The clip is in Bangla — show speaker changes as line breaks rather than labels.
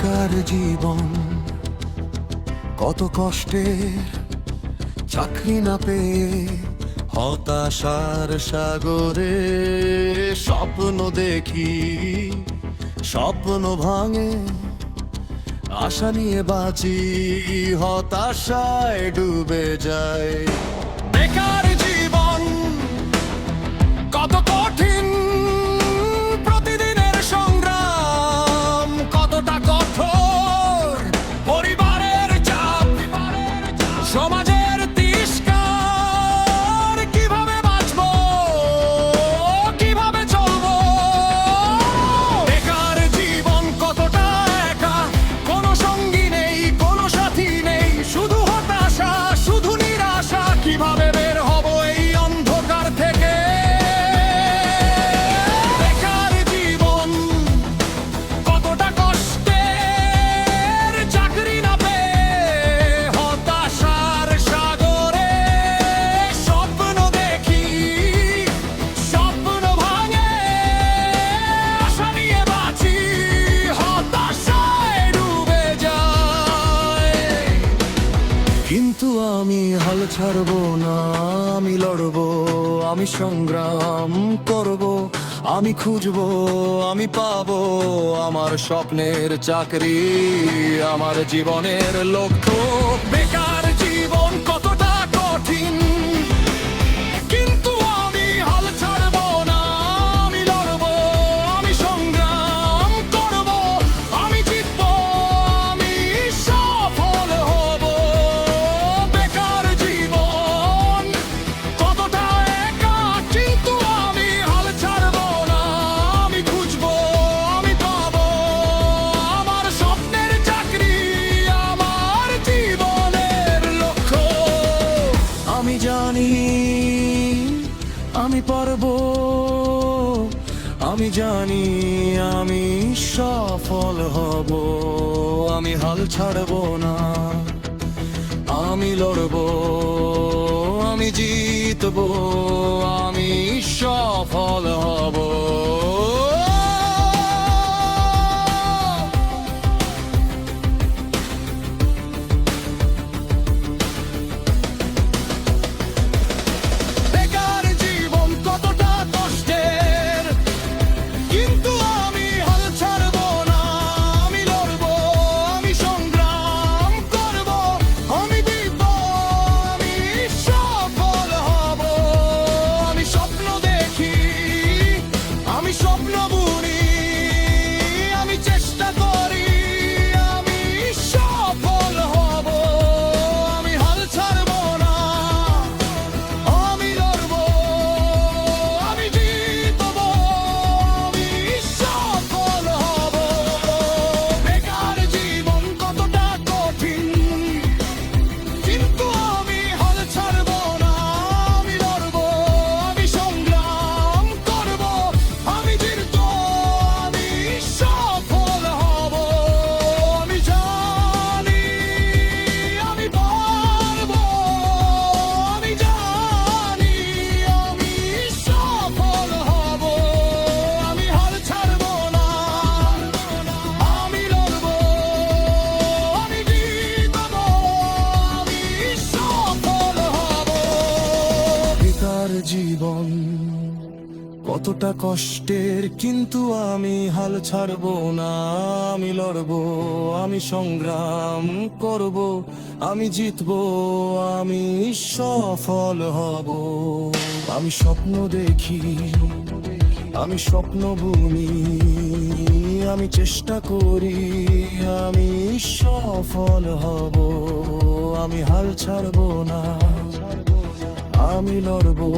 বেকার জীবন কত কষ্টের, চাকরি না পেয়ে হতাশার সাগরে স্বপ্ন দেখি, স্বপ্ন ভাঙে, আশা নিয়ে বাঁচি, হতাশায় ডুবে যায়। বেকার জীবন কত কঠিন, প্রতিদিনের সংগ্রাম কতটা কঠোর, পরিবারের চাপ, সমাজের তিরস্কার, কিভাবে বাঁচবো, কিভাবে চলবো। বেকার জীবন কতটা একা, কোনো সঙ্গী নেই, কোনো সাথী নেই, শুধু হতাশা, শুধু নিরাশা, কিভাবে বের হব এই অন্ধকার থেকে। বেকার জীবন কতটা কষ্টের, চাকরি না পেয়ে হতাশার সাগরে স্বপ্ন দেখি, স্বপ্ন ভাঙে, আশা নিয়ে বাঁচি, হতাশায় ডুবে যায়। কিন্তু আমি হাল ছাড়বো না, আমি লড়বো, আমি সংগ্রাম করব, আমি খুঁজবো, আমি পাবো আমার স্বপ্নের চাকরি, আমার জীবনের লক্ষ্য। বেকার জীবন কতটা কঠিন, কিন্তু আমি হাল ছাড়বো না, আমি লড়বো, আমি সংগ্রাম করব, আমি জিতবো, আমি সফল হব। বেকার জীবন কতটা একা, কিন্তু আমি হাল ছাড়বো না, আমি খুঁজবো, আমি পাবো আমার স্বপ্নের চাকরি, আমার জীবনের লক্ষ্য। আমি জানি আমি পারবো, আমি জানি আমি সফল হব, আমি হাল ছাড়বো না, আমি লড়বো, আমি জিতবো, আমি সফল হব। বেকার জীবন কতটা কষ্টের, কিন্তু আমি হাল ছাড়বো না, আমি লড়বো, আমি সংগ্রাম করব, আমি জিতবো, আমি সফল হব। আমি স্বপ্ন দেখি, আমি স্বপ্ন বুনি, আমি চেষ্টা করি, আমি সফল হব। আমি হাল ছাড়বো না, আমি লড়বো, আমি জিতবো, আমি সফল হব। বেকার জীবন কতটা কঠিন, কিন্তু আমি হাল ছাড়বো না, আমি লড়বো, আমি সংগ্রাম করব, আমি জিতবো, আমি সফল হব। আমি জানি আমি পারবো, আমি জানি আমি সফল হব। আমি হাল ছাড়বো না, আমি লড়বো, আমি জিতবো, আমি সফল হব। বেকার জীবন কতটা কষ্টের, কিন্তু আমি হাল ছাড়বো না, আমি লড়বো, আমি সংগ্রাম করব, আমি জিতবো, আমি সফল হব। আমি স্বপ্ন দেখি, আমি স্বপ্ন বুনি, আমি চেষ্টা করি, আমি সফল হব। আমি হাল ছাড়বো না, আমি লড়বো,